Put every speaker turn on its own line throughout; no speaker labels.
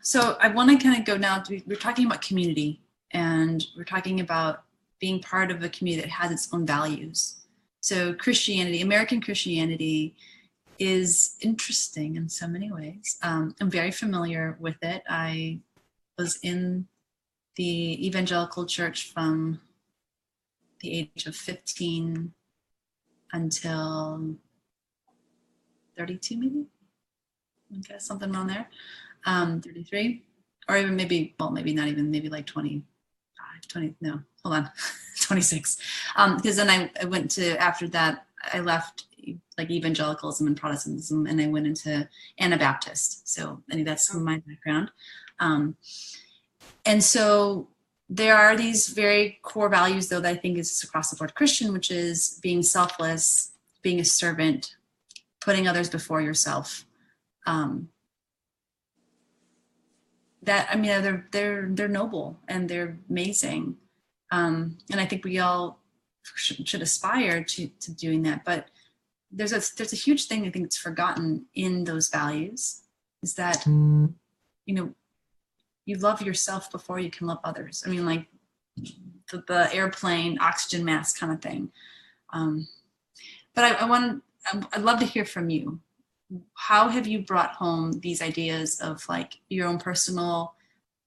So I want to kind of go now to, we're talking about community, and we're talking about being part of a community that has its own values. So Christianity, American Christianity, is interesting in so many ways. I'm very familiar with it. I was in the evangelical church from the age of 15 until 32, maybe, I guess, something around there, 33, or even maybe, well, maybe not even, maybe like 25, 20, no, hold on, 26. Because then I went to, after that, I left like evangelicalism and Protestantism, and I went into Anabaptist. So I think that's my background. And so there are these very core values, though, that I think is across the board Christian, which is being selfless, being a servant, putting others before yourself. That, I mean, they're noble and they're amazing. And I think we all should aspire to doing that. But there's a huge thing I think that's forgotten in those values, is that, you know, you love yourself before you can love others. I mean, like the airplane oxygen mask kind of thing. But I'd love to hear from you. How have you brought home these ideas of like your own personal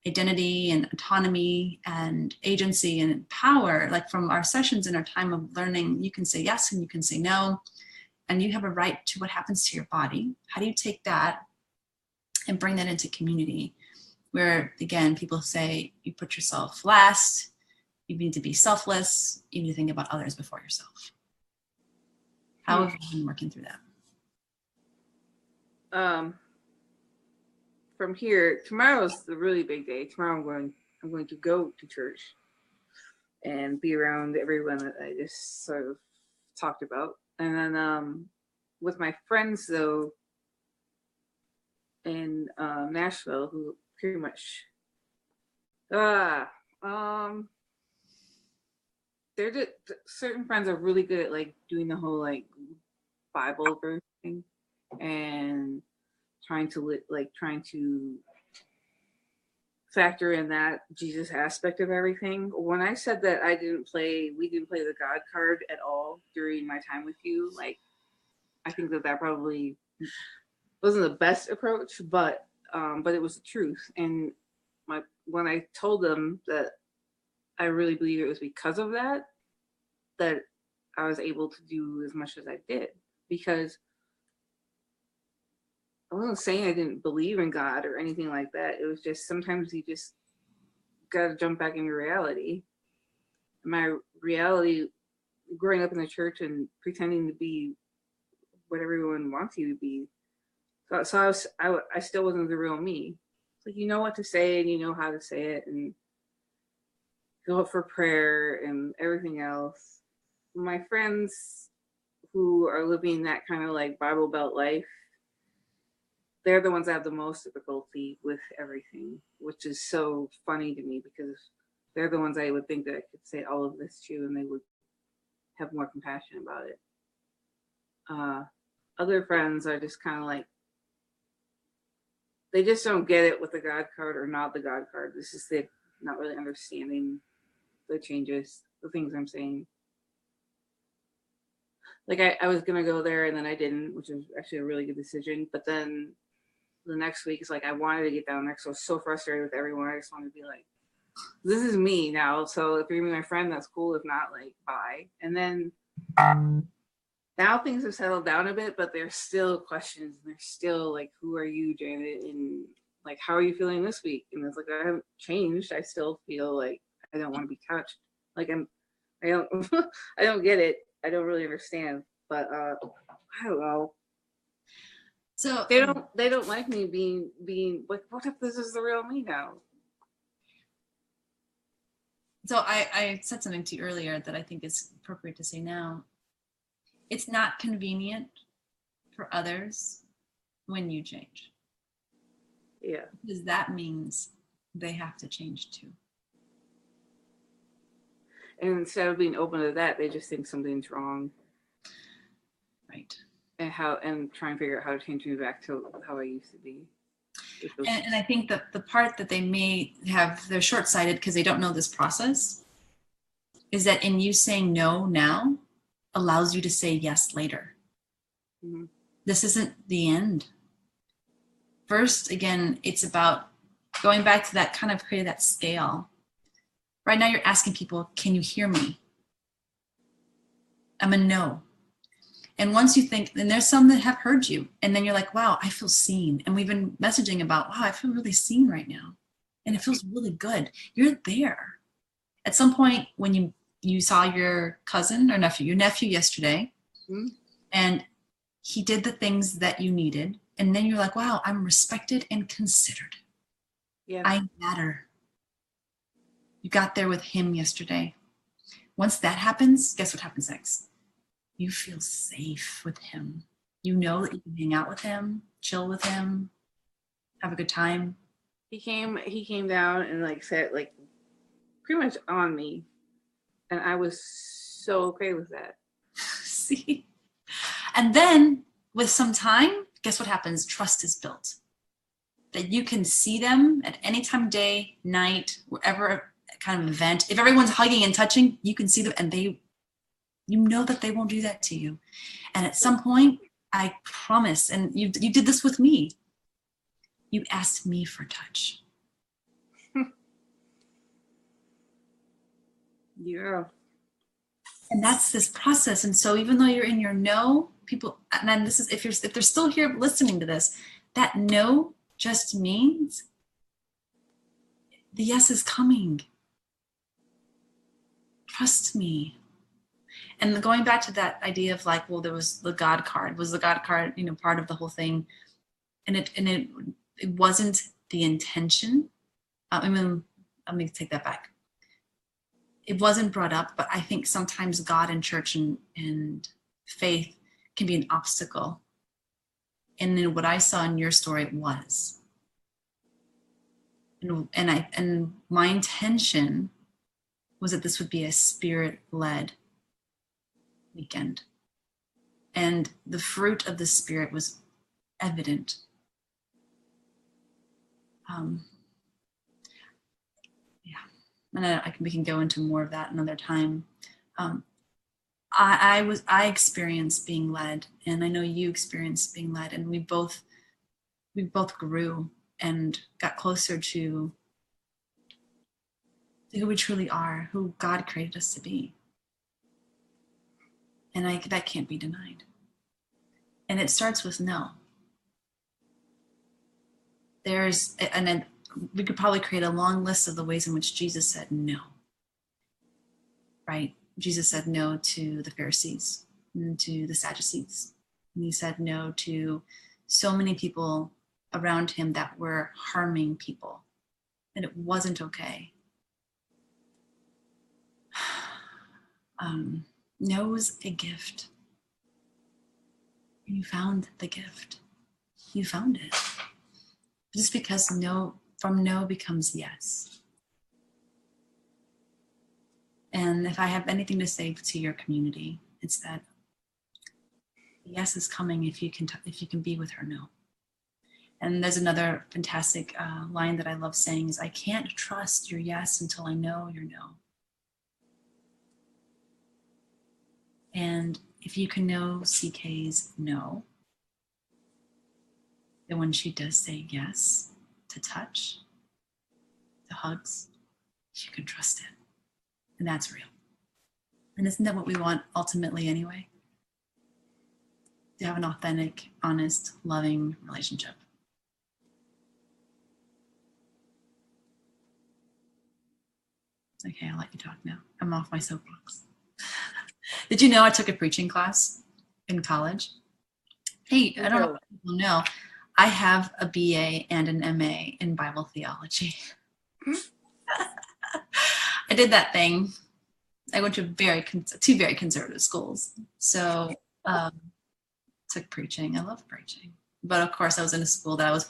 identity and autonomy and agency and power? Like from our sessions and our time of learning, you can say yes and you can say no, and you have a right to what happens to your body. How do you take that and bring that into community, where, again, people say you put yourself last, you need to be selfless, you need to think about others before yourself? How have you been working through that?
From here, tomorrow's a really big day. Tomorrow I'm going to go to church and be around everyone that I just sort of talked about. And then with my friends, though, in Nashville, who pretty much they're just, certain friends are really good at like doing the whole like Bible verse thing and trying to factor in that Jesus aspect of everything. When I said that we didn't play the God card at all during my time with you, like, I think that probably wasn't the best approach, but it was the truth. And when I told them that I really believe it was because of that I was able to do as much as I did, because I wasn't saying I didn't believe in God or anything like that. It was just sometimes you just got to jump back into reality. My reality, growing up in the church and pretending to be what everyone wants you to be. So I still wasn't the real me. It's like, you know what to say and you know how to say it and go up for prayer and everything else. My friends who are living that kind of like Bible Belt life, they're the ones that have the most difficulty with everything, which is so funny to me because they're the ones I would think that I could say all of this to and they would have more compassion about it. Other friends are just kind of like, they just don't get it with the God card or not the God card. This is the not really understanding the changes, the things I'm saying. Like I was gonna go there and then I didn't, which was actually a really good decision. But then the next week is like I wanted to get down there because I was so frustrated with everyone. I just wanted to be like, this is me now. So if you're gonna be my friend, that's cool. If not, like, bye. And then now things have settled down a bit, but there's still questions. And there's still like, who are you, Janet? And like, how are you feeling this week? And it's like, I haven't changed. I still feel like I don't want to be touched. Like I don't I don't get it. I don't really understand. But I don't know. So they don't like me being like, what if this is the real me now?
So I said something to you earlier that I think is appropriate to say now. It's not convenient for others when you change.
Yeah.
Because that means they have to change too.
And instead of being open to that, they just think something's wrong.
Right.
And try and figure out how to change me back to how I used to be.
And I think that the part that they may have, they're short-sighted because they don't know this process, is that in you saying no now allows you to say yes later.
Mm-hmm.
This isn't the end. First, again, it's about going back to that kind of creating that scale. Right now you're asking people, can you hear me? I'm a no. And once you think, and there's some that have heard you, and then you're like, wow, I feel seen. And we've been messaging about, wow, I feel really seen right now. And it feels really good. You're there. At some point when you saw your cousin or nephew, your nephew yesterday,
Mm-hmm.
and he did the things that you needed. And then you're like, wow, I'm respected and considered.
Yeah.
I matter. You got there with him yesterday. Once that happens, guess what happens next? You feel safe with him. You know that you can hang out with him, chill with him, have a good time.
He came down and like sat like pretty much on me, and I was so okay with that.
See? And then with some time, guess what happens? Trust is built. That you can see them at any time of day, night, wherever kind of event. If everyone's hugging and touching, you can see them, and you know that they won't do that to you. And at some point, I promise, and you did this with me, you asked me for touch.
Yeah.
And that's this process. And so even though you're in your no, people, and then this is, if they're still here listening to this, that no just means the yes is coming. Trust me. And going back to that idea of like, well, there was the God card, was the God card, part of the whole thing. And it wasn't the intention. Let me take that back. It wasn't brought up, but I think sometimes God and church and faith can be an obstacle. And then what I saw in your story, it was. And my intention was that this would be a spirit-led weekend. And the fruit of the Spirit was evident. And we can go into more of that another time. I experienced being led, and I know you experienced being led, and we both grew and got closer to who we truly are, who God created us to be. And that can't be denied. And it starts with no. We could probably create a long list of the ways in which Jesus said no. Right? Jesus said no to the Pharisees and to the Sadducees. And he said no to so many people around him that were harming people. And it wasn't okay. No was a gift. You found the gift. You found it. Just because from no becomes yes. And if I have anything to say to your community, it's that yes is coming if you can be with her no. And there's another fantastic line that I love saying is, I can't trust your yes until I know your no. And if you can know CK's no, then when she does say yes to touch, to hugs, you can trust it. And that's real. And isn't that what we want ultimately anyway? To have an authentic, honest, loving relationship. Okay, I'll let you talk now. I'm off my soapbox. Did you know I took a preaching class in college? Hey, I don't know if people know, I have a BA and an MA in Bible theology. I did that thing. I went to two very conservative schools. So took preaching. I love preaching. But of course I was in a school that I was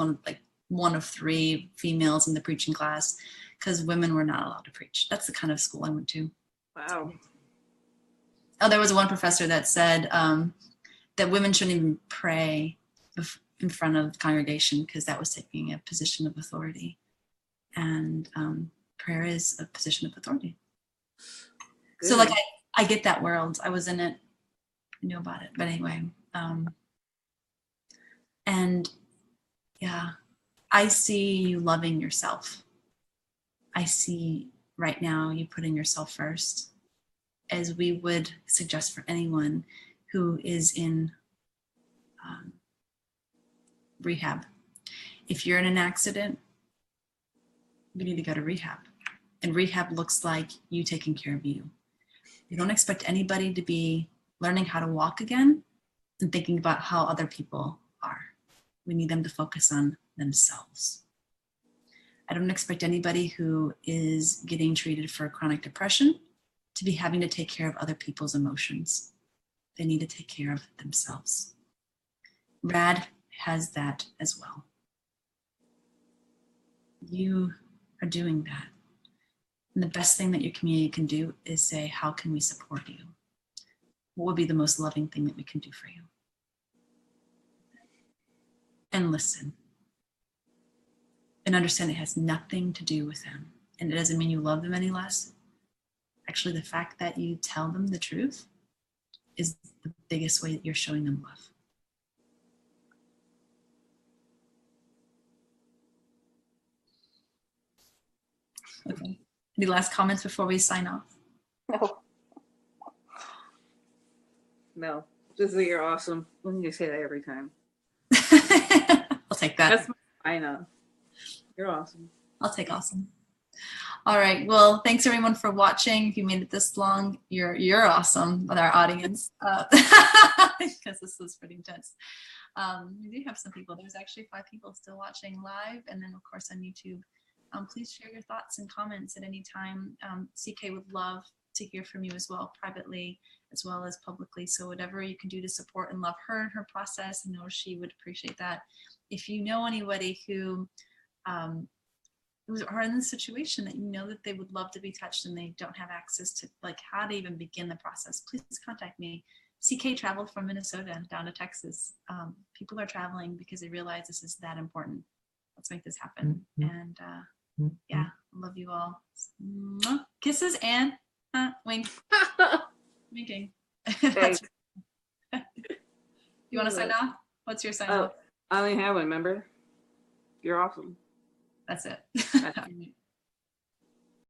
one of three females in the preaching class because women were not allowed to preach. That's the kind of school I went to.
Wow.
Oh, there was one professor that said that women shouldn't even pray in front of the congregation because that was taking a position of authority. And prayer is a position of authority. Good. So like I get that world. I was in it. I knew about it. But anyway, and yeah, I see you loving yourself. I see right now you putting yourself first, as we would suggest for anyone who is in rehab. If you're in an accident, you need to go to rehab. And rehab looks like you taking care of you. You don't expect anybody to be learning how to walk again and thinking about how other people are. We need them to focus on themselves. I don't expect anybody who is getting treated for chronic depression to be having to take care of other people's emotions. They need to take care of themselves. RAD has that as well. You are doing that. And the best thing that your community can do is say, how can we support you? What would be the most loving thing that we can do for you? And listen. And understand it has nothing to do with them. And it doesn't mean you love them any less. Actually, the fact that you tell them the truth is the biggest way that you're showing them love. Okay. Any last comments before we sign off?
No. Just that you're awesome. Let me just say that every time.
I'll take that.
I know. You're awesome.
I'll take awesome. All right. Well, thanks everyone for watching. If you made it this long, you're awesome with our audience because this was pretty intense. We do have some people. There's actually 5 people still watching live, and then of course on YouTube. Please share your thoughts and comments at any time. CK would love to hear from you as well, privately as well as publicly. So whatever you can do to support and love her and her process, I know she would appreciate that. If you know anybody who are in this situation that you know that they would love to be touched and they don't have access to like how to even begin the process, please contact me. CK traveled from Minnesota down to Texas. People are traveling because they realize this is that important. Let's make this happen. And yeah, love you all. Kisses and wink. Winking. You want to sign off? What's your sign off?
I only have one, remember? You're awesome.
That's it.